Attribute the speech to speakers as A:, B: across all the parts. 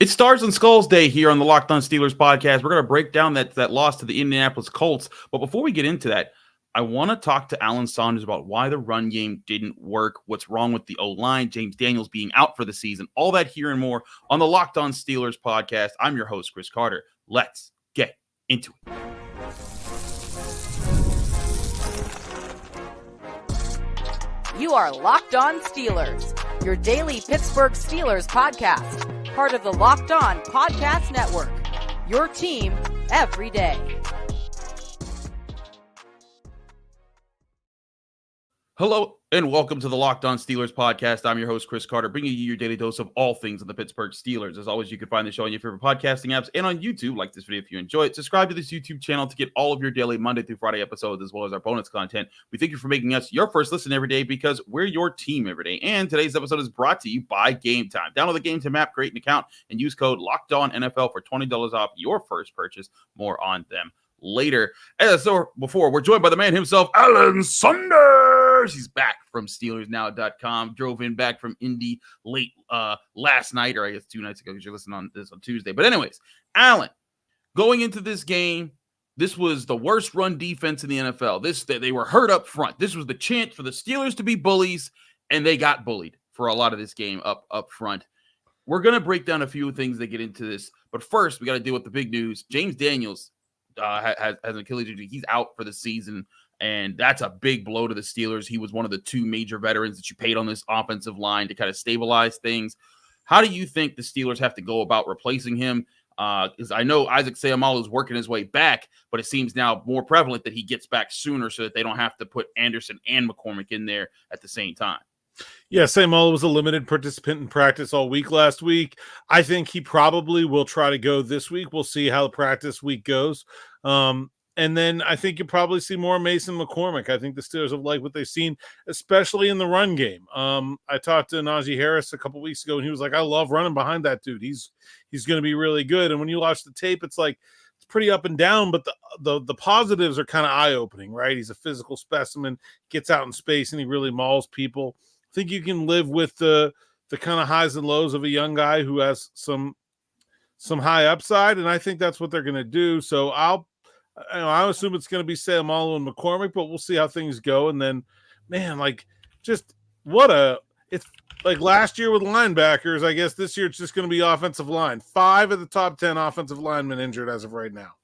A: It's Stars and Skulls Day here on the Locked On Steelers podcast. We're going to break down that loss to the Indianapolis Colts. But before we get into that, I want to talk to Alan Saunders about why the run game didn't work, what's wrong with the O-line, James Daniels being out for the season, all that here and more on the Locked On Steelers podcast. I'm your host, Chris Carter. Let's get into it.
B: You are Locked On Steelers, your daily Pittsburgh Steelers podcast. Part of the Locked On Podcast Network, your team every day.
A: Hello and welcome to the Locked On Steelers podcast. I'm your host, Chris Carter, bringing you your daily dose of all things on the Pittsburgh Steelers. As always, you can find the show on your favorite podcasting apps and on YouTube. Like this video if you enjoy it. Subscribe to this YouTube channel to get all of your daily Monday through Friday episodes, as well as our bonus content. We thank you for making us your first listen every day because we're your team every day. And today's episode is brought to you by Game Time. Download the Game Time app, create an account, and use code LOCKEDONNFL for $20 off your first purchase. More on them later. As before, we're joined by the man himself, Alan Saunders. He's back from SteelersNow.com. Drove in back from Indy late last night, or I guess 2 nights ago, because you're listening on this on Tuesday. But anyways, Alan, going into this game, this was the worst run defense in the NFL. They were hurt up front. This was the chance for the Steelers to be bullies, and they got bullied for a lot of this game up front. We're going to break down a few things that get into this. But first, we got to deal with the big news. James Daniels has an Achilles injury. He's out for the season, and that's a big blow to the Steelers. He was one of the 2 major veterans that you paid on this offensive line to kind of stabilize things. How do you think the Steelers have to go about replacing him? Because I know Isaac Seumalo is working his way back, but it seems now more prevalent that he gets back sooner so that they don't have to put Anderson and McCormick in there at the same time.
C: Yeah, Seumalo was a limited participant in practice all week last week. I think he probably will try to go this week. We'll see how the practice week goes. And then I think you'll probably see more Mason McCormick. I think the Steelers have liked what they've seen, especially in the run game. I talked to Najee Harris a couple weeks ago, and he was like, I love running behind that dude. He's going to be really good. And when you watch the tape, it's like it's pretty up and down, but the positives are kind of eye-opening, right? He's a physical specimen, gets out in space, and he really mauls people. I think you can live with the kind of highs and lows of a young guy who has some high upside, and I think that's what they're going to do. So I assume it's going to be Seumalo and McCormick, but we'll see how things go. And then, man, it's like last year with linebackers. I guess this year it's just going to be offensive line. 5 of the top 10 offensive linemen injured as of right now.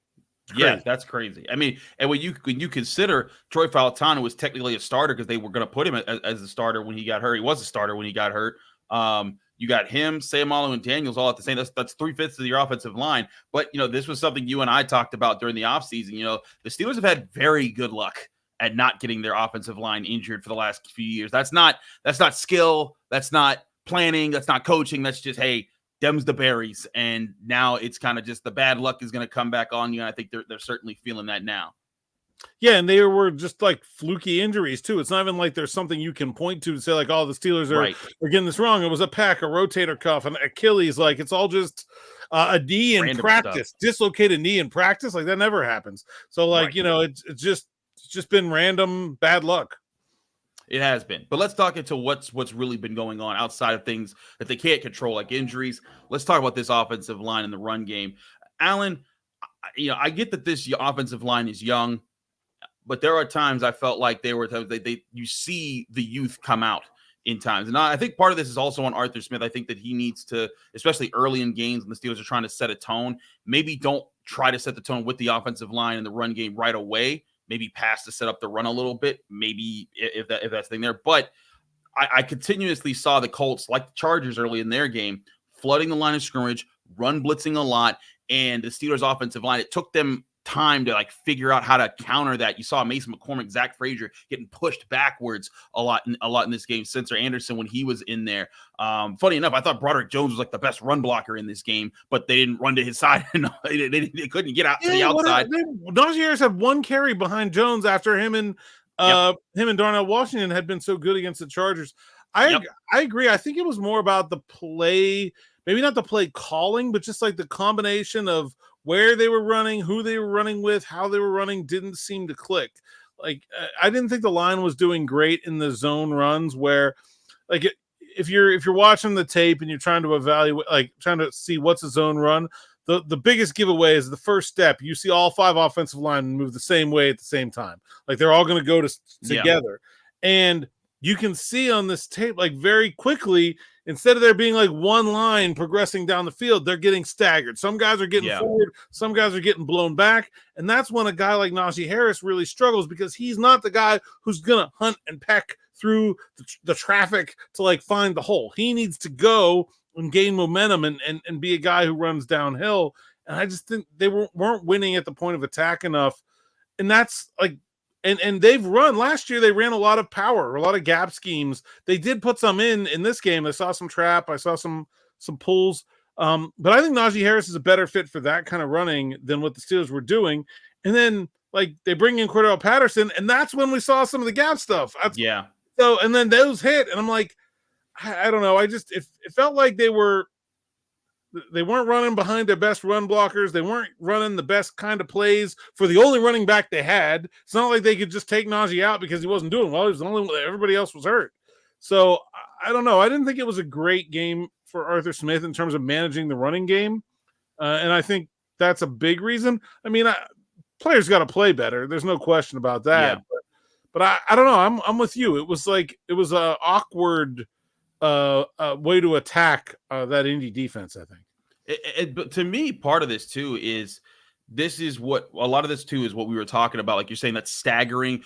A: Yeah, that's crazy. I mean, and when you consider Troy Falatanu was technically a starter because they were going to put him as a starter when he got hurt. He was a starter when he got hurt. You got him, Seumalo, and Daniels all at the same. That's 3/5 of your offensive line. But this was something you and I talked about during the offseason. The Steelers have had very good luck at not getting their offensive line injured for the last few years. That's not skill. That's not planning. That's not coaching. That's just, hey, them's the berries. And now it's kind of just the bad luck is going to come back on you. And I think they're certainly feeling that now.
C: Yeah, and they were just like fluky injuries too. It's not even like there's something you can point to say like, oh, the Steelers are getting this wrong. It was a pec, a rotator cuff, an Achilles. Like it's all just a knee in practice, stuff. Dislocated knee in practice. Like that never happens. So like, it's just been random bad luck.
A: It has been. But let's talk into what's really been going on outside of things that they can't control, like injuries. Let's talk about this offensive line in the run game. Alan, I get that this offensive line is young, but there are times I felt like you see the youth come out in times. And I think part of this is also on Arthur Smith. I think that he needs to, especially early in games when the Steelers are trying to set a tone, maybe don't try to set the tone with the offensive line in the run game right away. Maybe pass to set up the run a little bit, maybe if that's the thing there. But I continuously saw the Colts, like the Chargers early in their game, flooding the line of scrimmage, run blitzing a lot, and the Steelers' offensive line, it took them time to figure out how to counter that. You saw Mason McCormick, Zach Frazier getting pushed backwards a lot in this game. Spencer Anderson when he was in there. Funny enough, I thought Broderick Jones was the best run blocker in this game, but they didn't run to his side. They couldn't get out to the outside.
C: Najee Harris had 1 carry behind Jones after him and Darnell Washington had been so good against the Chargers. I agree. I think it was more about the play, maybe not the play calling, but just the combination of where they were running, who they were running with, how they were running didn't seem to click. I didn't think the line was doing great in the zone runs where if you're watching the tape and you're trying to evaluate, like trying to see what's a zone run, the biggest giveaway is the first step. You see all 5 offensive linemen move the same way at the same time. Like they're all going to go together. And you can see on this tape, like very quickly, instead of there being like one line progressing down the field, they're getting staggered. Some guys are getting forward, some guys are getting blown back. And that's when a guy like Najee Harris really struggles, because he's not the guy who's going to hunt and peck through the traffic to like find the hole. He needs to go and gain momentum and be a guy who runs downhill. And I just think they weren't winning at the point of attack enough. And that's like, and they've run last year. They ran a lot of power, a lot of gap schemes. They did put some in this game. I saw some trap. I saw some pulls. But I think Najee Harris is a better fit for that kind of running than what the Steelers were doing. And then like they bring in Cordell Patterson, and that's when we saw some of the gap stuff. So, and then those hit, and I'm like, I don't know. It felt like they weren't running behind their best run blockers. They weren't running the best kind of plays for the only running back they had. It's not like they could just take Najee out because he wasn't doing well. He was the only one. Everybody else was hurt. So I don't know. I didn't think it was a great game for Arthur Smith in terms of managing the running game. And I think that's a big reason. I mean, players got to play better. There's no question about that. Yeah. But I don't know. I'm with you. It was an awkward way to attack that Indy defense, I think.
A: But to me, part of this too is what a lot of this too is what we were talking about. Like you're saying, that staggering.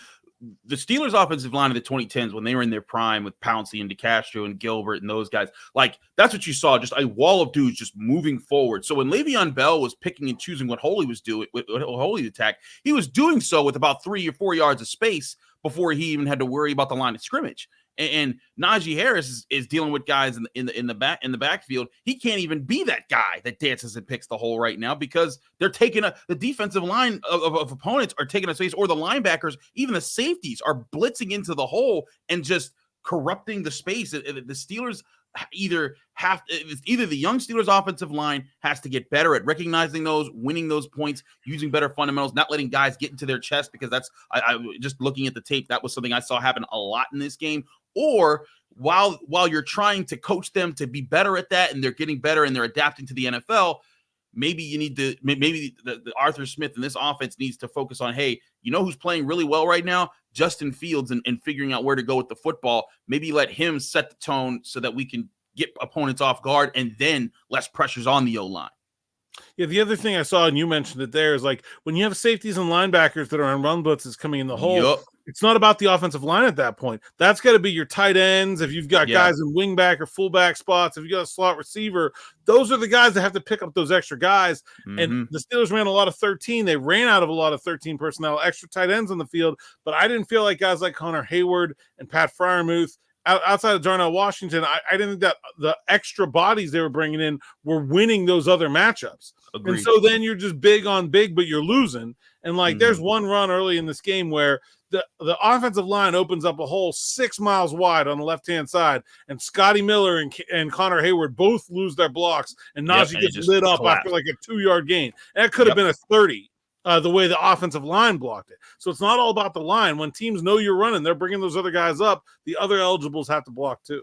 A: The Steelers' offensive line in the 2010s, when they were in their prime with Pouncey and DeCastro and Gilbert and those guys, like that's what you saw, just a wall of dudes just moving forward. So when Le'Veon Bell was picking and choosing what Holy was doing, what Holy attack, he was doing so with about 3 or 4 yards of space before he even had to worry about the line of scrimmage. And Najee Harris is dealing with guys in the backfield. He can't even be that guy that dances and picks the hole right now, because they're taking the defensive line of opponents are taking a space, or the linebackers, even the safeties are blitzing into the hole and just corrupting the space. The Steelers either the young Steelers offensive line has to get better at recognizing those, winning those points, using better fundamentals, not letting guys get into their chest, because that's I just looking at the tape, that was something I saw happen a lot in this game. Or while you're trying to coach them to be better at that, and they're getting better and they're adapting to the NFL, maybe you need to the Arthur Smith in this offense needs to focus on, hey, you know who's playing really well right now? Justin Fields, and figuring out where to go with the football. Maybe let him set the tone so that we can get opponents off guard, and then less pressures on the O-line.
C: Yeah, the other thing I saw, and you mentioned it there, is like when you have safeties and linebackers that are on run blitzes coming in the hole, it's not about the offensive line at that point. That's got to be your tight ends. If you've got guys in wingback or fullback spots, if you got a slot receiver, those are the guys that have to pick up those extra guys. Mm-hmm. And the Steelers ran a lot of 13. They ran out of a lot of 13 personnel, extra tight ends on the field. But I didn't feel like guys like Connor Hayward and Pat Freiermuth, outside of Darnell Washington, I didn't think that the extra bodies they were bringing in were winning those other matchups. Agreed. And so then you're just big on big, but you're losing. And like there's one run early in this game where the offensive line opens up a hole 6 miles wide on the left-hand side, and Scotty Miller and Connor Hayward both lose their blocks, and Najee gets lit up after like a 2-yard gain. And that could have been a 30. The way the offensive line blocked it. So it's not all about the line. When teams know you're running, they're bringing those other guys up. The other eligibles have to block too.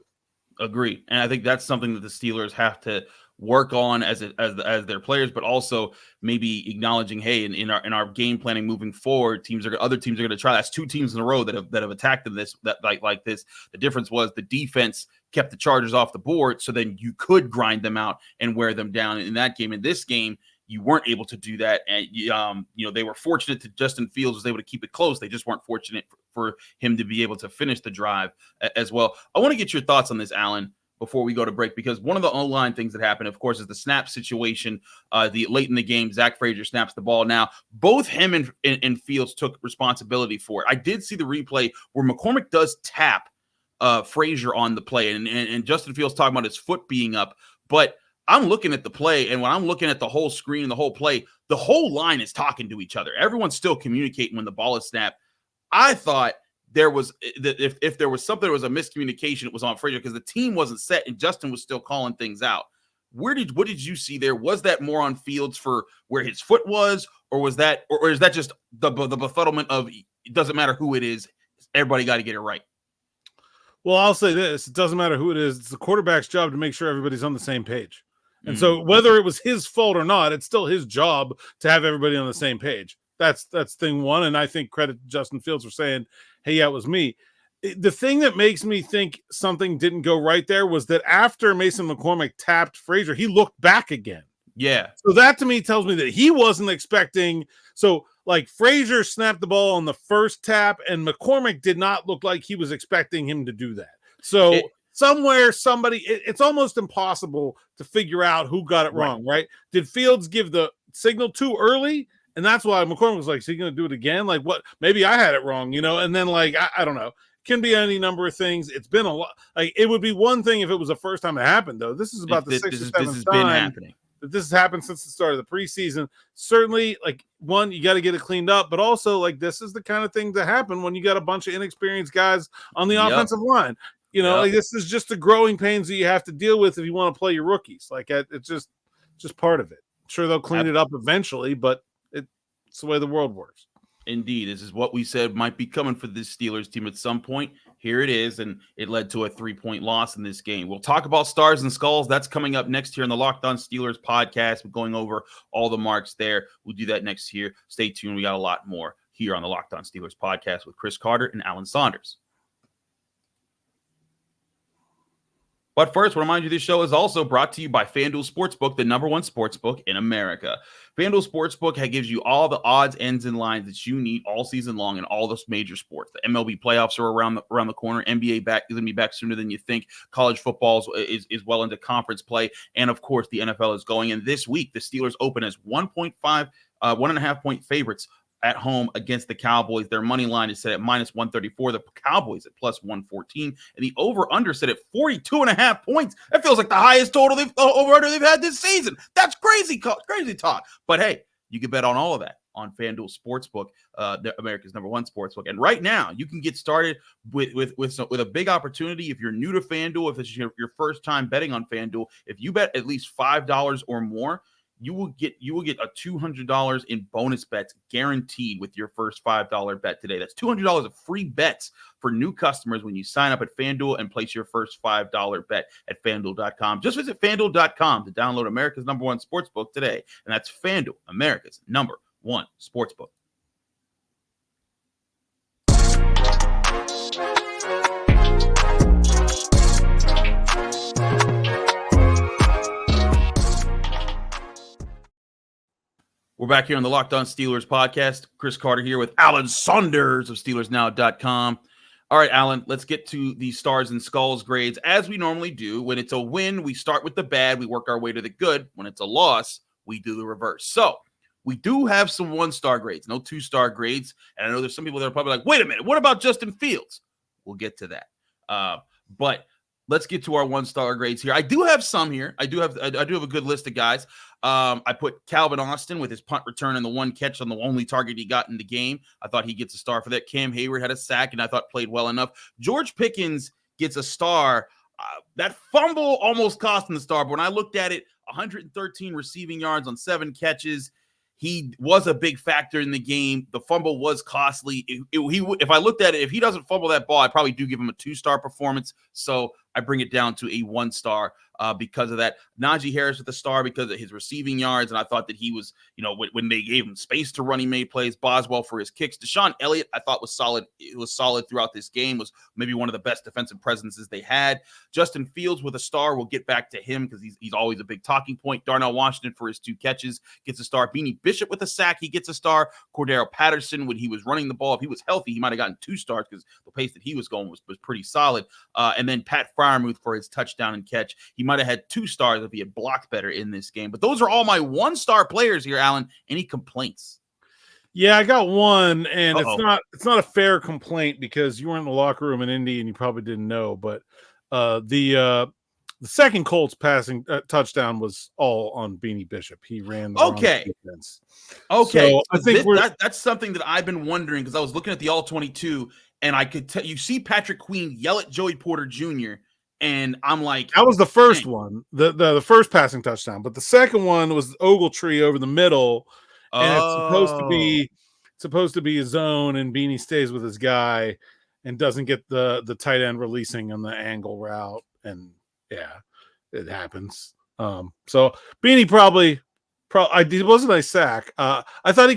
A: Agree. And I think that's something that the Steelers have to work on as their players, but also maybe acknowledging, hey, in our game planning moving forward, other teams are going to try. That's 2 teams in a row that have attacked them this this. The difference was the defense kept the Chargers off the board, so then you could grind them out and wear them down in that game. In this game, you weren't able to do that, and they were fortunate that Justin Fields was able to keep it close. They just weren't fortunate for him to be able to finish the drive as well. I want to get your thoughts on this, Alan, before we go to break, because one of the O-line things that happened, of course, is the snap situation. Late in the game, Zach Frazier snaps the ball. Now, both him and Fields took responsibility for it. I did see the replay where McCormick does tap Frazier on the play, and Justin Fields talking about his foot being up, but I'm looking at the play, and when I'm looking at the whole screen, the whole play, the whole line is talking to each other. Everyone's still communicating when the ball is snapped. I thought there was if there was something, there was a miscommunication, it was on Frazier, because the team wasn't set and Justin was still calling things out. What did you see there? Was that more on Fields for where his foot was, or was that or is that just the befuddlement of it doesn't matter who it is, everybody got to get it right?
C: Well, I'll say this. It doesn't matter who it is. It's the quarterback's job to make sure everybody's on the same page. And so whether it was his fault or not, it's still his job to have everybody on the same page. That's thing one. And I think credit to Justin Fields for saying, hey, yeah, it was me. The thing that makes me think something didn't go right there was that after Mason McCormick tapped Frazier, he looked back again.
A: Yeah.
C: So that to me tells me that he wasn't expecting. So like Frazier snapped the ball on the first tap and McCormick did not look like he was expecting him to do that. So somewhere it's almost impossible to figure out who got it wrong, right? Did Fields give the signal too early? And that's why McCormick was like, is he going to do it again? Like what? Maybe I had it wrong, And then like, I don't know. Can be any number of things. It's been a lot. Like it would be one thing if it was the first time it happened, though. This is about the sixth or seventh time been happening. That this has happened since the start of the preseason. Certainly, like one, you got to get it cleaned up, but also like this is the kind of thing that happen when you got a bunch of inexperienced guys on the offensive line. Like this is just the growing pains that you have to deal with if you want to play your rookies. Like it's just part of it. Sure, they'll clean it up eventually, but it's the way the world works.
A: Indeed, this is what we said might be coming for this Steelers team at some point. Here it is, and it led to a 3-point loss in this game. We'll talk about stars and skulls. That's coming up next here on the Locked On Steelers podcast. We're going over all the marks there. We'll do that next year. Stay tuned. We got a lot more here on the Locked On Steelers podcast with Chris Carter and Alan Saunders. But first, we'll remind you this show is also brought to you by FanDuel Sportsbook, the #1 sportsbook in America. FanDuel Sportsbook gives you all the odds, ends, and lines that you need all season long in all those major sports. The MLB playoffs are around the corner. NBA is going to be back sooner than you think. College football is well into conference play. And, of course, the NFL is going. And this week, the Steelers open as 1.5 point favorites at home against the Cowboys. Their money line is set at -134. The Cowboys at +114. And the over-under set at 42.5 points. That feels like the highest total over-under they've had this season. That's crazy talk. But, hey, you can bet on all of that on FanDuel Sportsbook, America's #1 sportsbook. And right now, you can get started with a big opportunity. If you're new to FanDuel, if it's your first time betting on FanDuel, if you bet at least $5 or more, you will get a $200 in bonus bets guaranteed with your first $5 bet today. That's $200 of free bets for new customers when you sign up at FanDuel and place your first $5 bet at FanDuel.com. Just visit FanDuel.com to download America's #1 sportsbook today. And that's FanDuel, America's #1 sportsbook. We're back here on the Locked On Steelers podcast. Chris Carter here with Alan Saunders of SteelersNow.com. All right, Alan, let's get to the stars and skulls grades. As we normally do, when it's a win, we start with the bad. We work our way to the good. When it's a loss, we do the reverse. So we do have some 1-star grades, no 2-star grades. And I know there's some people that are probably like, wait a minute, what about Justin Fields? We'll get to that. But let's get to our 1-star grades here. I do have some here. I do have a good list of guys. I put Calvin Austin with his punt return and the one catch on the only target he got in the game. I thought he gets a star for that. Cam Hayward had a sack and I thought played well enough. George Pickens gets a star. That fumble almost cost him the star, but when I looked at it, 113 receiving yards on 7 catches. He was a big factor in the game. The fumble was costly. If I looked at it, if he doesn't fumble that ball, I probably do give him a 2-star performance. So I bring it down to a 1-star because of that. Najee Harris with a star because of his receiving yards, and I thought that he was, when they gave him space to run, he made plays. Boswell for his kicks. Deshaun Elliott, I thought was solid. It was solid throughout this game. Was maybe one of the best defensive presences they had. Justin Fields with a star. We'll get back to him because he's always a big talking point. Darnell Washington for his 2 catches gets a star. Beanie Bishop with a sack. He gets a star. Cordero Patterson, when he was running the ball, if he was healthy, he might have gotten 2 stars because the pace that he was going was pretty solid. And then Pat Freiermuth for his touchdown and catch. He might have had 2 stars if he had blocked better in this game. But those are all my 1-star players here, Alan. Any complaints?
C: Yeah, I got one, and it's not a fair complaint because you were in the locker room in Indy and you probably didn't know. But the second Colts passing touchdown was all on Beanie Bishop. He ran the wrong defense.
A: Okay,
C: so I think
A: that's something that I've been wondering because I was looking at the All 22 and I could tell you see Patrick Queen yell at Joey Porter Jr. And I'm like,
C: that was the first one, the first passing touchdown, but the second one was Ogletree over the middle, and it's supposed to be a zone, and Beanie stays with his guy, and doesn't get the tight end releasing on the angle route. And yeah, it happens. So Beanie probably it was a nice sack. I thought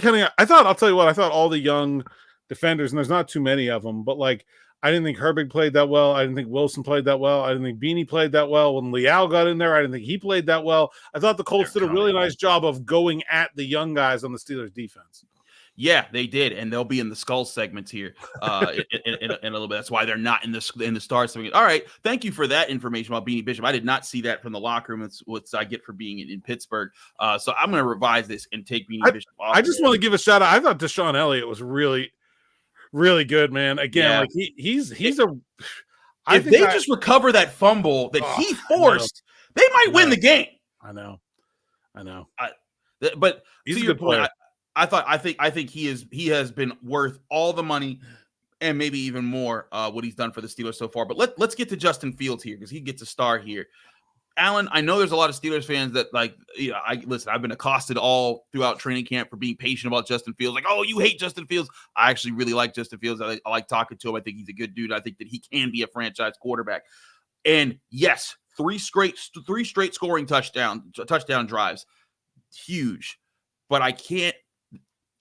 C: I'll tell you what, I thought all the young defenders, and there's not too many of them, but like, I didn't think Herbig played that well. I didn't think Wilson played that well. I didn't think Beanie played that well. When Leal got in there, I didn't think he played that well. I thought the Colts did a really nice job of going at the young guys on the Steelers defense.
A: Yeah, they did, and they'll be in the skull segments here in a little bit. That's why they're not in the star segment. All right, thank you for that information about Beanie Bishop. I did not see that from the locker room. It's what I get for being in Pittsburgh. So I'm going to revise this and take Beanie Bishop off.
C: I just want to give a shout out. I thought Deshaun Elliott was really, really good, man. Again, like he's a.
A: If they just recover that fumble that he forced, they might win the game.
C: I know.
A: But
C: he's
A: to
C: a
A: your
C: good
A: point,
C: player.
A: I think he has been worth all the money and maybe even more what he's done for the Steelers so far. But let's get to Justin Fields here because he gets a star here. Alan, I know there's a lot of Steelers fans that I've been accosted all throughout training camp for being patient about Justin Fields. Like, oh, you hate Justin Fields. I actually really like Justin Fields. I like talking to him. I think he's a good dude. I think that he can be a franchise quarterback. And yes, three straight scoring touchdown drives. Huge. But I can't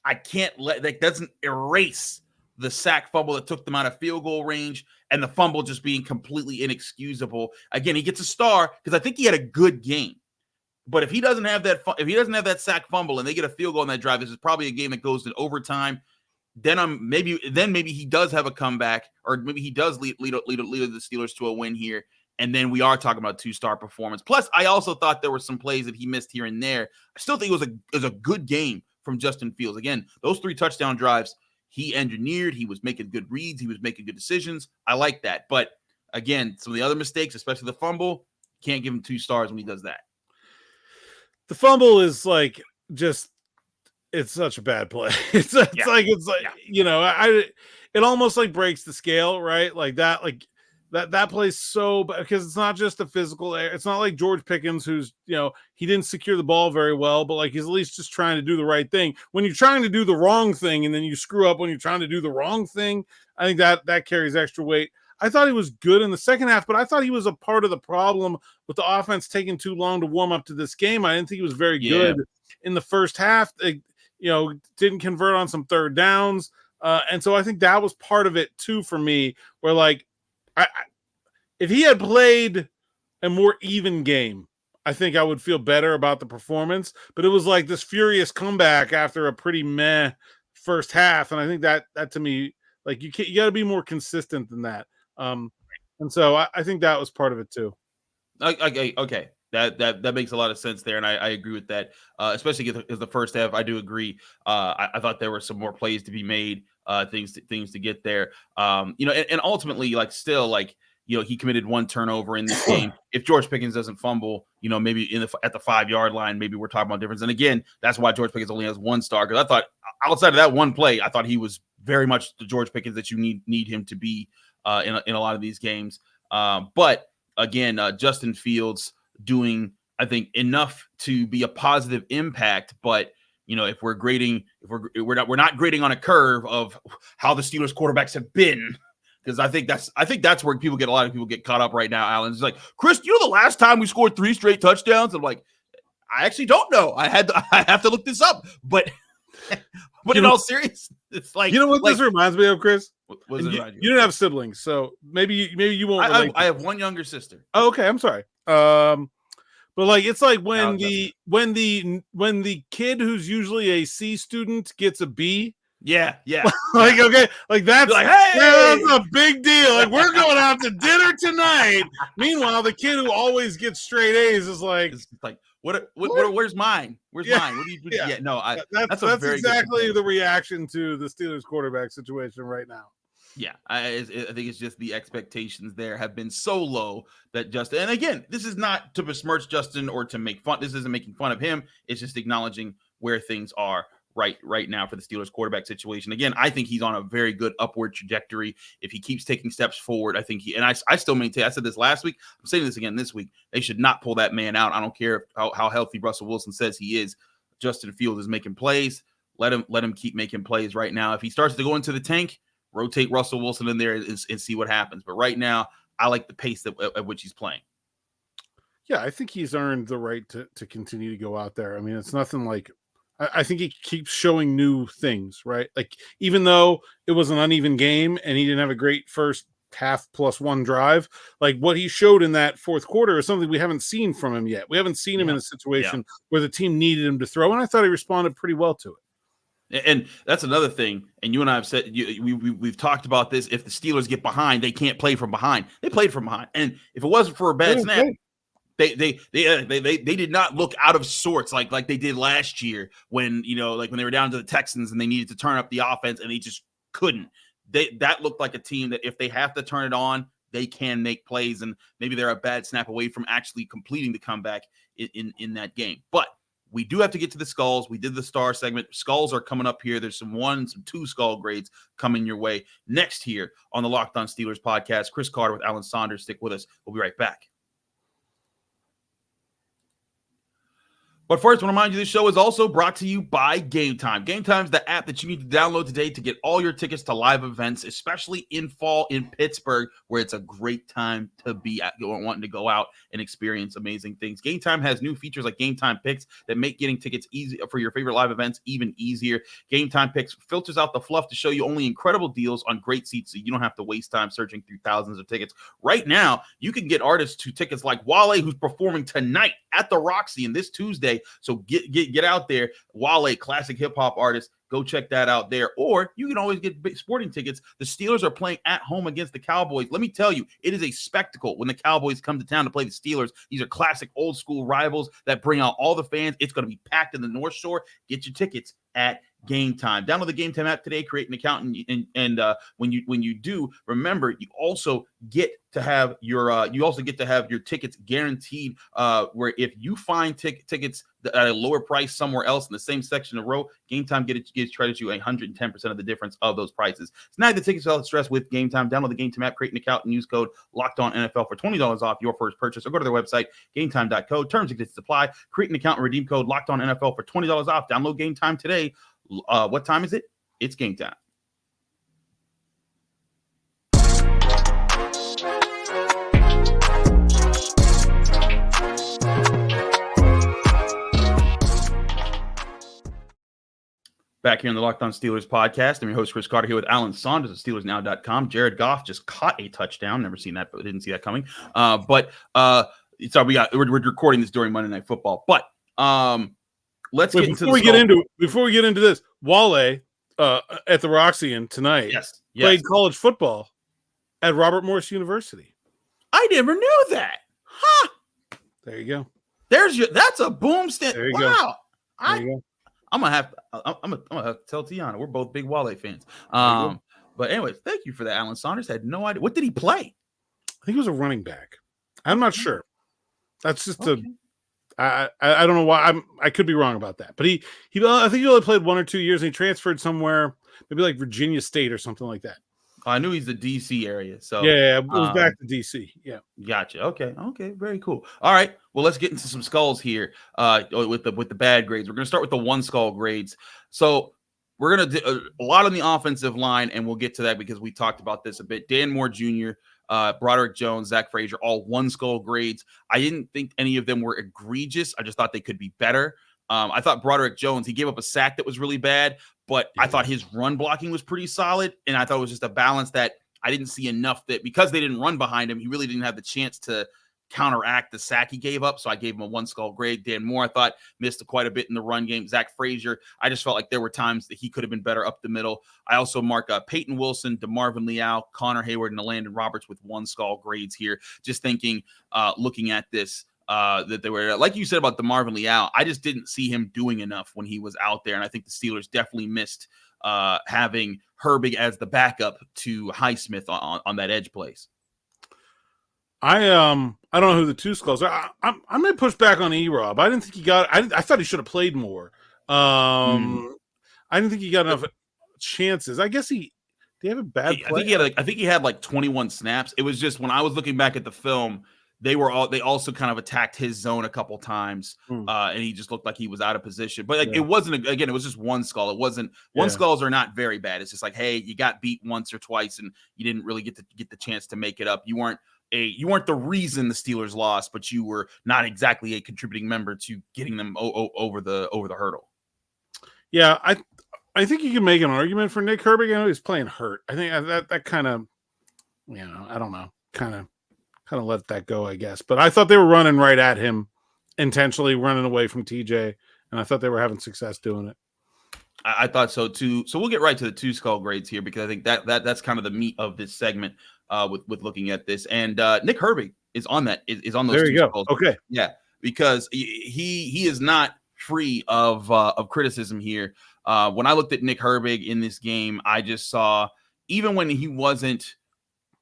A: that doesn't erase the sack fumble that took them out of field goal range and the fumble just being completely inexcusable. Again, he gets a star because I think he had a good game. But if he doesn't have that sack fumble and they get a field goal on that drive, this is probably a game that goes to overtime. Then maybe he does have a comeback, or maybe he does lead the Steelers to a win here. And then we are talking about 2-star performance. Plus, I also thought there were some plays that he missed here and there. I still think it was a good game from Justin Fields. Again, those 3 touchdown drives, he engineered. He was making good reads. He was making good decisions. I like that. But again, some of the other mistakes, especially the fumble, can't give him 2 stars when he does that.
C: The fumble is like it's such a bad play. It's like it almost like breaks the scale, right? Like that, that plays so bad because it's not just a physical error. It's not like George Pickens, who's, he didn't secure the ball very well, but like he's at least just trying to do the right thing. When you're trying to do the wrong thing and then you screw up when you're trying to do the wrong thing, I think that carries extra weight. I thought he was good in the second half, but I thought he was a part of the problem with the offense taking too long to warm up to this game. I didn't think he was very good in the first half. Didn't convert on some third downs. And so I think that was part of it too for me, where like, if he had played a more even game, I think I would feel better about the performance. But it was like this furious comeback after a pretty meh first half, and I think that to me, like you got to be more consistent than that. And so I think that was part of it too.
A: Okay. That makes a lot of sense there, and I agree with that. Especially because the first half, I do agree. I thought there were some more plays to be made, things to get there. And ultimately, he committed 1 turnover in this game. If George Pickens doesn't fumble, maybe at the 5-yard line, maybe we're talking about difference. And again, that's why George Pickens only has 1 star. Because I thought outside of that one play, I thought he was very much the George Pickens that you need him to be in a lot of these games. But again, Justin Fields doing, I think, enough to be a positive impact. But if we're grading, we're not grading on a curve of how the Steelers quarterbacks have been. Because I think that's where a lot of people get caught up right now, Alan. It's like, Chris, the last time we scored 3 straight touchdowns? I'm like, I actually don't know. I have to look this up. But in all seriousness, it's like,
C: what this reminds me of, Chris?
A: You
C: didn't have siblings, so maybe you won't.
A: I have 1 younger sister.
C: Oh, okay, I'm sorry. But like it's like when the kid who's usually a C student gets a B.
A: Yeah.
C: Okay, like that's
A: like, hey!
C: That's a big deal. Like we're going out to dinner tonight. Meanwhile, the kid who always gets straight A's is like,
A: where's mine? Where's mine? What do you? Yeah, no,
C: that's exactly the reaction to the Steelers quarterback situation right now.
A: Yeah, I think it's just the expectations there have been so low that Justin, and again, this is not to besmirch Justin or to make fun. This isn't making fun of him. It's just acknowledging where things are right now for the Steelers quarterback situation. Again, I think he's on a very good upward trajectory. If he keeps taking steps forward, I think I still maintain, I said this last week, I'm saying this again this week, they should not pull that man out. I don't care how healthy Russell Wilson says he is. Justin Fields is making plays. Let him keep making plays right now. If he starts to go into the tank, rotate Russell Wilson in there and see what happens. But right now, I like the pace at which he's playing.
C: Yeah, I think he's earned the right to continue to go out there. I mean, it's nothing like I think he keeps showing new things, right? Like, even though it was an uneven game and he didn't have a great first half plus one drive, like what he showed in that fourth quarter is something we haven't seen from him yet. We haven't seen him in a situation where the team needed him to throw, and I thought he responded pretty well to it.
A: And that's another thing. And you and I have said we've talked about this. If the Steelers get behind, they can't play from behind. They played from behind, and if it wasn't for a bad snap, they did not look out of sorts like they did last year when when they were down to the Texans and they needed to turn up the offense and they just couldn't. That looked like a team that if they have to turn it on, they can make plays, and maybe they're a bad snap away from actually completing the comeback in that game. But we do have to get to the skulls. We did the star segment. Skulls are coming up here. There's some 1 and some 2 skull grades coming your way next here on the Locked On Steelers podcast. Chris Carter with Alan Saunders. Stick with us. We'll be right back. But first, I want to remind you this show is also brought to you by Game Time. Game Time is the app that you need to download today to get all your tickets to live events, especially in fall in Pittsburgh, where it's a great time to be at, wanting to go out and experience amazing things. Game Time has new features like Game Time Picks that make getting tickets easy for your favorite live events even easier. Game Time Picks filters out the fluff to show you only incredible deals on great seats so you don't have to waste time searching through thousands of tickets. Right now, you can get artists to tickets like Wale, who's performing tonight at the Roxy and this Tuesday. So get out there. Wale, classic hip hop artist. Go check that out there. Or you can always get sporting tickets. The Steelers are playing at home against the Cowboys. Let me tell you, it is a spectacle when the Cowboys come to town to play the Steelers. These are classic old school rivals that bring out all the fans. It's going to be packed in the North Shore. Get your tickets at Game Time. Download the Game Time app today, create an account, and when you do, remember you also get to have your tickets guaranteed. Where if you find tickets at a lower price somewhere else in the same section of row, Game Time gets credit you 110% of the difference of those prices. Snag the tickets without stress with Game Time. Download the Game Time app, create an account, and use code LOCKEDONNFL for $20 off your first purchase, or go to their website, GameTime.co. Terms and conditions apply. Create an account and redeem code LOCKEDONNFL for $20 off. Download Game Time today. What time is it? It's game time. Back here on the Locked On Steelers podcast, I'm your host, Chris Carter, here with Alan Saunders of SteelersNow.com. Jared Goff just caught a touchdown. Never seen that, but didn't see that coming. We're recording this during Monday Night Football. But
C: before we get into this, Wale at the Roxy tonight played college football at Robert Morris University.
A: I never knew that. Huh.
C: There you go.
A: That's a boom stand.
C: There you
A: wow.
C: Go. There you go.
A: I'm gonna have to tell Tiana. We're both big Wale fans. But anyways, thank you for that, Alan Saunders. I had no idea. What did he play?
C: I think he was a running back. I'm not sure. That's just I don't know why. I could be wrong about that. But I think he only played 1 or 2 years and he transferred somewhere, maybe like Virginia State or something like that.
A: I knew he's the DC area. So
C: yeah, it was back to DC. Yeah.
A: Gotcha. Okay. Very cool. All right. Well, let's get into some skulls here with the bad grades. We're going to start with the 1 skull grades. So we're going to do a lot on the offensive line, and we'll get to that because we talked about this a bit. Dan Moore Jr., Broderick Jones, Zach Frazier, all 1 skull grades. I didn't think any of them were egregious. I just thought they could be better. I thought Broderick Jones, he gave up a sack that was really bad, but I thought his run blocking was pretty solid. And I thought it was just a balance that I didn't see enough that because they didn't run behind him, he really didn't have the chance to counteract the sack he gave up. So I gave him a 1 skull grade. Dan Moore, I thought, missed quite a bit in the run game. Zach Frazier, I just felt like there were times that he could have been better up the middle. I also mark Peyton Wilson, DeMarvin Leal, Connor Hayward, and Landon Roberts with 1 skull grades here. Just thinking, looking at this, that they were, like you said about DeMarvin Leal, I just didn't see him doing enough when he was out there. And I think the Steelers definitely missed having Herbig as the backup to Highsmith on that edge place.
C: I don't know who the 2 skulls are. I'm going to push back on E-Rob. I didn't think he got. I thought he should have played more. I didn't think he got enough chances. I guess did he have a bad play?
A: I think he had like 21 snaps. It was just when I was looking back at the film, they also kind of attacked his zone a couple times, and he just looked like he was out of position. But it wasn't, again, it was just one skull. It wasn't one skulls are not very bad. It's just like, hey, you got beat once or twice, and you didn't really get the chance to make it up. You weren't the reason the Steelers lost, but you were not exactly a contributing member to getting them over the hurdle.
C: Yeah, I think you can make an argument for Nick Herbig. I know he's playing hurt. I think that kind of, I don't know, kind of let that go, I guess. But I thought they were running right at him, intentionally running away from TJ, and I thought they were having success doing it.
A: I thought so too. So we'll get right to the 2 skull grades here, because I think that's kind of the meat of this segment with looking at this. And Nick Herbig is on that. Is on those. There you 2
C: go.
A: skulls.
C: Okay.
A: Yeah, because he is not free of criticism here. When I looked at Nick Herbig in this game, I just saw, even when he wasn't,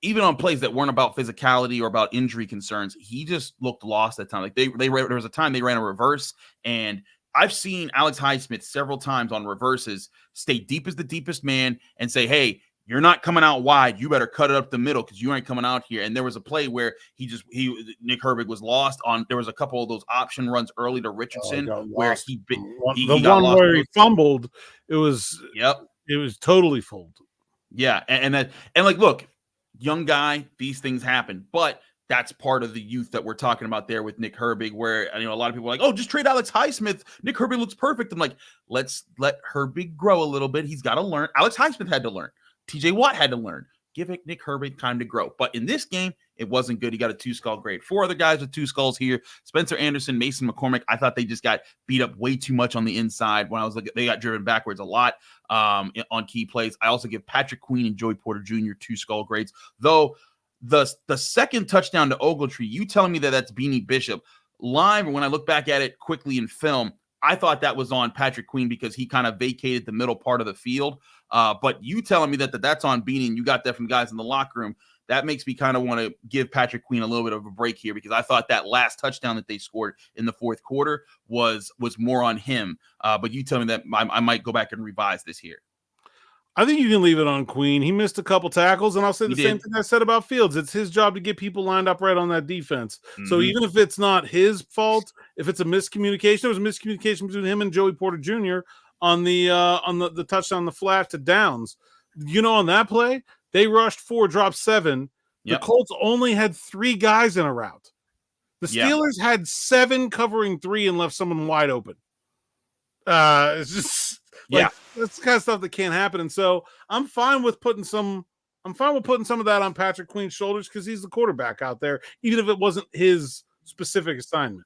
A: even on plays that weren't about physicality or about injury concerns, he just looked lost at times. Like there was a time they ran a reverse, and I've seen Alex Highsmith several times on reverses stay deep as the deepest man and say, hey, you're not coming out wide. You better cut it up the middle because you ain't coming out here. And there was a play where Nick Herbig was lost on. There was a couple of those option runs early to Richardson where he
C: where he fumbled. It was totally fooled.
A: Yeah, and like, look, young guy, these things happen, but that's part of the youth that we're talking about there with Nick Herbig, where a lot of people are like, oh, just trade Alex Highsmith. Nick Herbig looks perfect. I'm like, let's let Herbig grow a little bit. He's got to learn. Alex Highsmith had to learn. TJ Watt had to learn. Give Nick Herbig time to grow. But in this game, it wasn't good. He got a 2 skull grade. 4 other guys with 2 skulls here: Spencer Anderson, Mason McCormick. I thought they just got beat up way too much on the inside. When I was looking, they got driven backwards a lot on key plays. I also give Patrick Queen and Joey Porter Jr. 2 skull grades. Though the second touchdown to Ogletree, you telling me that's Beanie Bishop. Live, when I look back at it quickly in film, I thought that was on Patrick Queen because he kind of vacated the middle part of the field. But you telling me that's on Beanie, and you got that from guys in the locker room, that makes me kind of want to give Patrick Queen a little bit of a break here, because I thought that last touchdown that they scored in the 4th quarter was more on him. But you tell me that I might go back and revise this here.
C: I think you can leave it on Queen. He missed a couple tackles, and I'll say the same thing I said about Fields. It's his job to get people lined up right on that defense. Mm-hmm. So even if it's not his fault, if it's a miscommunication, there was a miscommunication between him and Joey Porter Jr. on the touchdown, the flat to Downs. On that play, they rushed 4, dropped 7. Yep. The Colts only had 3 guys in a route. The Steelers had 7 covering 3 and left someone wide open. It's just that's the kind of stuff that can't happen. And so I'm fine with putting some of that on Patrick Queen's shoulders, because he's the quarterback out there, even if it wasn't his specific assignment.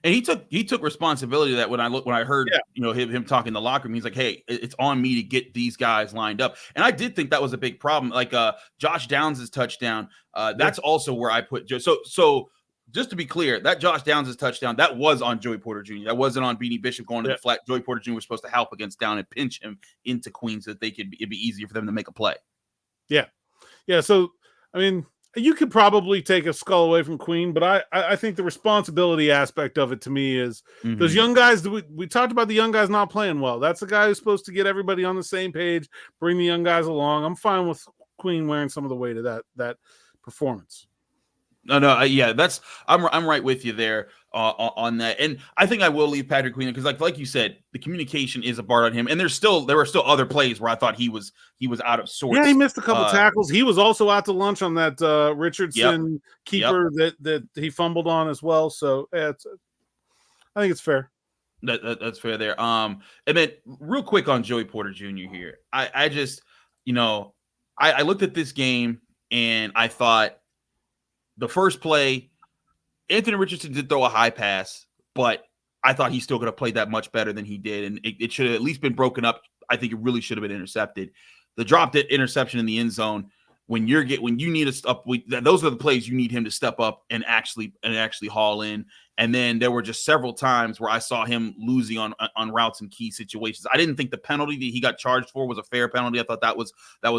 A: And he took responsibility of that. When I heard him talking in the locker room, he's like, hey, it's on me to get these guys lined up. And I did think that was a big problem. Like Josh Downs' touchdown, that's also where I put so just to be clear, that Josh Downs' touchdown, that was on Joey Porter Jr. That wasn't on Beanie Bishop going to the flat. Joey Porter Jr. was supposed to help against Down and pinch him into Queen so that it'd be easier for them to make a play. Yeah.
C: Yeah. So, I mean, you could probably take a skull away from Queen, but I think the responsibility aspect of it to me is those young guys. We talked about the young guys not playing well. That's the guy who's supposed to get everybody on the same page, bring the young guys along. I'm fine with Queen wearing some of the weight of that performance.
A: I'm right with you there on that, and I think I will leave Patrick Queen because, like you said, the communication is a bar on him, and there were still other plays where I thought he was out of sorts.
C: Yeah, he missed a couple tackles. He was also out to lunch on that Richardson keeper that he fumbled on as well. So I think it's fair.
A: That's fair there. And then real quick on Joey Porter Jr. here, I just I looked at this game and I thought. The first play, Anthony Richardson did throw a high pass, but I thought he still could have played that much better than he did, and it should have at least been broken up. I think it really should have been intercepted. The dropped interception in the end zone, when you need those are the plays you need him to step up and actually haul in. And then there were just several times where I saw him losing on routes in key situations. I didn't think the penalty that he got charged for was a fair penalty. I thought that was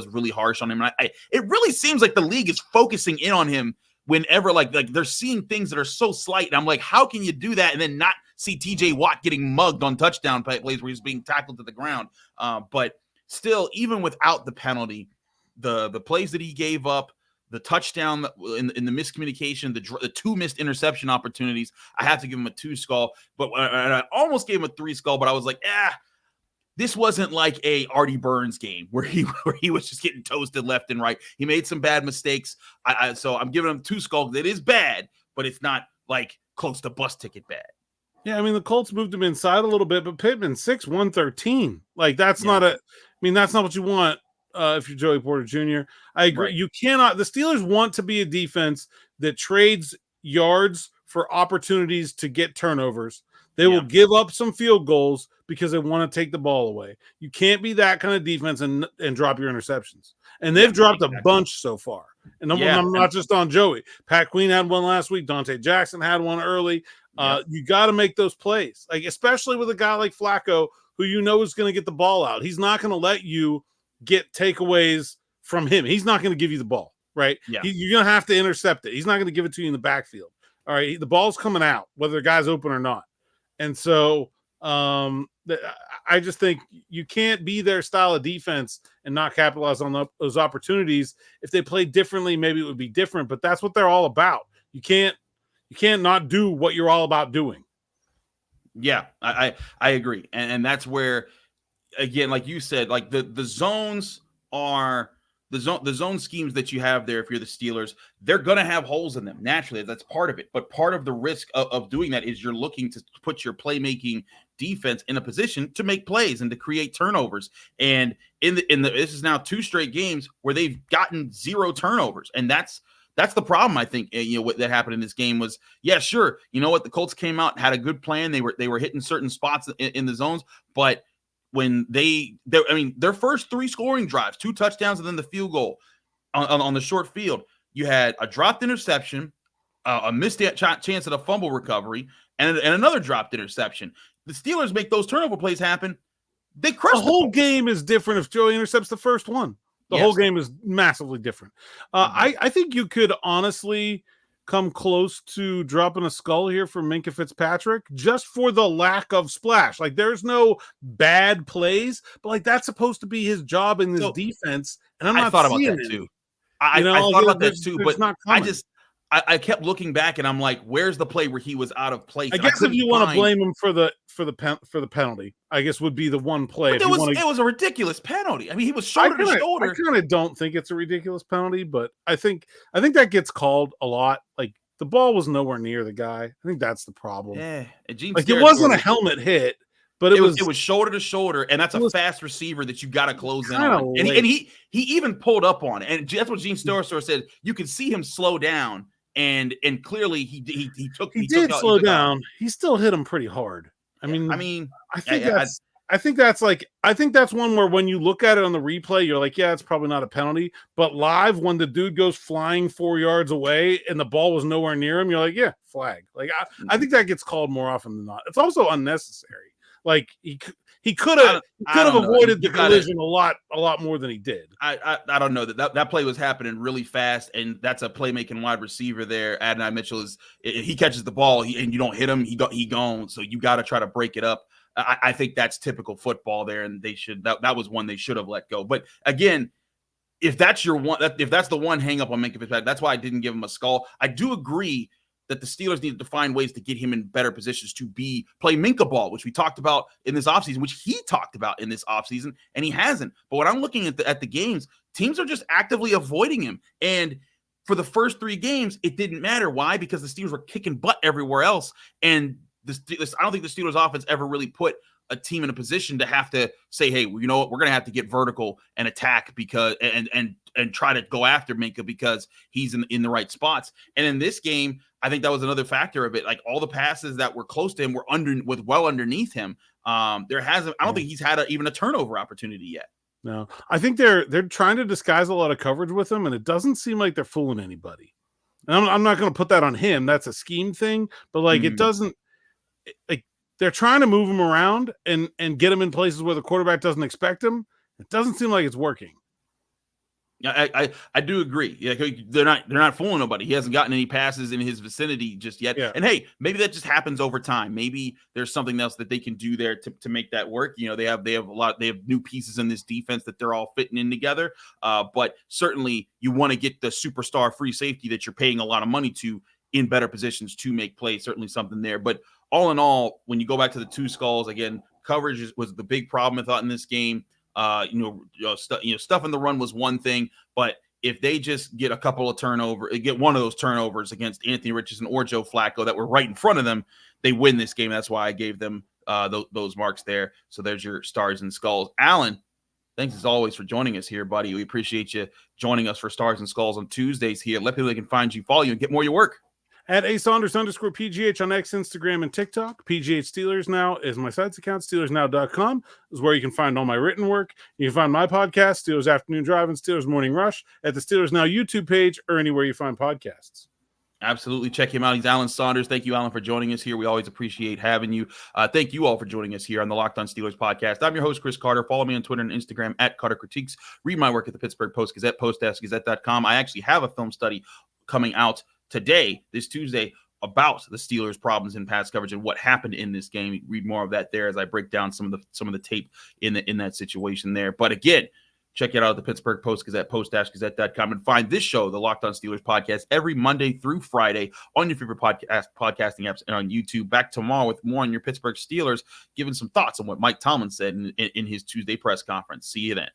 A: really harsh on him. And it really seems like the league is focusing in on him whenever like they're seeing things that are so slight. And I'm like, how can you do that and then not see TJ Watt getting mugged on touchdown plays where he's being tackled to the ground? But still, even without the penalty, the plays that he gave up, the touchdown in the miscommunication, the 2 missed interception opportunities, I have to give him a 2 skull. But and I almost gave him a 3 skull, but I was like, this wasn't like a Artie Burns game where he was just getting toasted left and right. He made some bad mistakes. So I'm giving him 2 skull. It is bad, but it's not like close to bus ticket bad.
C: Yeah, I mean, the Colts moved him inside a little bit, but Pittman 6'1", like that's not that's not what you want if you're Joey Porter Jr. I agree. Right. You cannot. The Steelers want to be a defense that trades yards for opportunities to get turnovers. They will give up some field goals because they want to take the ball away. You can't be that kind of defense and drop your interceptions. And they've dropped a bunch so far. And I'm not just on Joey. Pat Queen had one last week. Dante Jackson had one early. You got to make those plays, like especially with a guy like Flacco, who you know is going to get the ball out. He's not going to let you get takeaways from him. He's not going to give you the ball, right?
A: Yeah.
C: You're going to have to intercept it. He's not going to give it to you in the backfield. All right, the ball's coming out, whether the guy's open or not. And so I just think you can't be their style of defense and not capitalize on those opportunities. If they played differently, maybe it would be different, but that's what they're all about. You can't not do what you're all about doing.
A: Yeah, I agree. And that's where, again, like you said, like the zones are the zone schemes that you have there. If you're the Steelers, they're going to have holes in them naturally. That's part of it. But part of the risk of doing that is you're looking to put your playmaking defense in a position to make plays and to create turnovers. And this is now 2 straight games where they've gotten 0 turnovers. And that's the problem. I think, what that happened in this game was, sure. You know what? The Colts came out and had a good plan. They were hitting certain spots in the zones, but when their first 3 scoring drives, 2 touchdowns and then the field goal on the short field, you had a dropped interception, a missed chance at a fumble recovery, and another dropped interception. The Steelers make those turnover plays happen. They crush
C: the whole game is different if Joey intercepts the first one. The whole game is massively different. I think you could honestly come close to dropping a skull here for Minkah Fitzpatrick just for the lack of splash. Like, there's no bad plays, but like that's supposed to be his job in this defense. And I thought about that too.
A: I thought about that too, but I kept looking back and I'm like, where's the play where he was out of place?
C: I guess if you want to blame him for the penalty, I guess would be the one play.
A: But it was a ridiculous penalty. I mean, he was shoulder to shoulder.
C: I kind of don't think it's a ridiculous penalty, but I think that gets called a lot. Like, the ball was nowhere near the guy. I think that's the problem.
A: Yeah,
C: it wasn't a helmet hit, but it was
A: shoulder to shoulder, and that's a fast receiver that you got to close in on. And he even pulled up on it, and that's what Gene Storrsor said. You could see him slow down. And clearly he did
C: slow down. He still hit him pretty hard. I think that's one where when you look at it on the replay, you're like, it's probably not a penalty. But live, when the dude goes flying 4 yards away and the ball was nowhere near him, you're like, flag. Like, I think that gets called more often than not. It's also unnecessary. Like, he could have avoided the collision a lot more than he did.
A: I don't know that play was happening really fast, and that's a playmaking wide receiver there. Adonai Mitchell he catches the ball and you don't hit him, he gone. So you got to try to break it up. I think that's typical football there, and they should that was one they should have let go. But again, if that's the one hang up on Minkah Fitzpatrick, that's why I didn't give him a skull. I do agree that the Steelers needed to find ways to get him in better positions to play Minkah ball, which we talked about in this offseason, which he talked about in this offseason, and he hasn't. But when I'm looking at the games, teams are just actively avoiding him. And for the first 3 games, it didn't matter. Why? Because the Steelers were kicking butt everywhere else. And I don't think the Steelers offense ever really put a team in a position to have to say, hey, well, you know what, we're going to have to get vertical and attack because and try to go after Minkah because he's in the right spots. And in this game, I think that was another factor of it. Like, all the passes that were close to him were well underneath him. I don't think he's had even a turnover opportunity yet.
C: No, I think they're trying to disguise a lot of coverage with him, and it doesn't seem like they're fooling anybody. And I'm not going to put that on him. That's a scheme thing, but like it doesn't. Like, they're trying to move him around and get him in places where the quarterback doesn't expect him. It doesn't seem like it's working.
A: I do agree. Yeah, they're not fooling nobody. He hasn't gotten any passes in his vicinity just yet.
C: Yeah.
A: And hey, maybe that just happens over time. Maybe there's something else that they can do there to make that work. You know, they have new pieces in this defense that they're all fitting in together. But certainly you want to get the superstar free safety that you're paying a lot of money to in better positions to make plays. Certainly something there. But all in all, when you go back to the two skulls again, coverage was the big problem I thought in this game. Stuff in the run was one thing, but if they just get a couple of get one of those turnovers against Anthony Richardson or Joe Flacco that were right in front of them, they win this game. That's why I gave them those marks there. So there's your stars and skulls. Alan, thanks as always for joining us here, buddy. We appreciate you joining us for Stars and Skulls on Tuesdays here. Let people can find you, follow you, and get more of your work.
C: At @Saunders_PGH on X, Instagram, and TikTok. PGH Steelers Now is my site's account. SteelersNow.com is where you can find all my written work. You can find my podcast, Steelers Afternoon Drive and Steelers Morning Rush, at the Steelers Now YouTube page or anywhere you find podcasts.
A: Absolutely. Check him out. He's Alan Saunders. Thank you, Alan, for joining us here. We always appreciate having you. Thank you all for joining us here on the Locked On Steelers podcast. I'm your host, Chris Carter. Follow me on Twitter and Instagram at Carter Critiques. Read my work at the Pittsburgh Post-Gazette, post-gazette.com. I actually have a film study coming out today, this Tuesday, about the Steelers' problems in pass coverage and what happened in this game. Read more of that there as I break down some of the tape in that situation there. But again, check it out at the Pittsburgh Post-Gazette, post-gazette.com, and find this show, the Locked On Steelers podcast, every Monday through Friday on your favorite podcasting apps and on YouTube. Back tomorrow with more on your Pittsburgh Steelers, giving some thoughts on what Mike Tomlin said in his Tuesday press conference. See you then.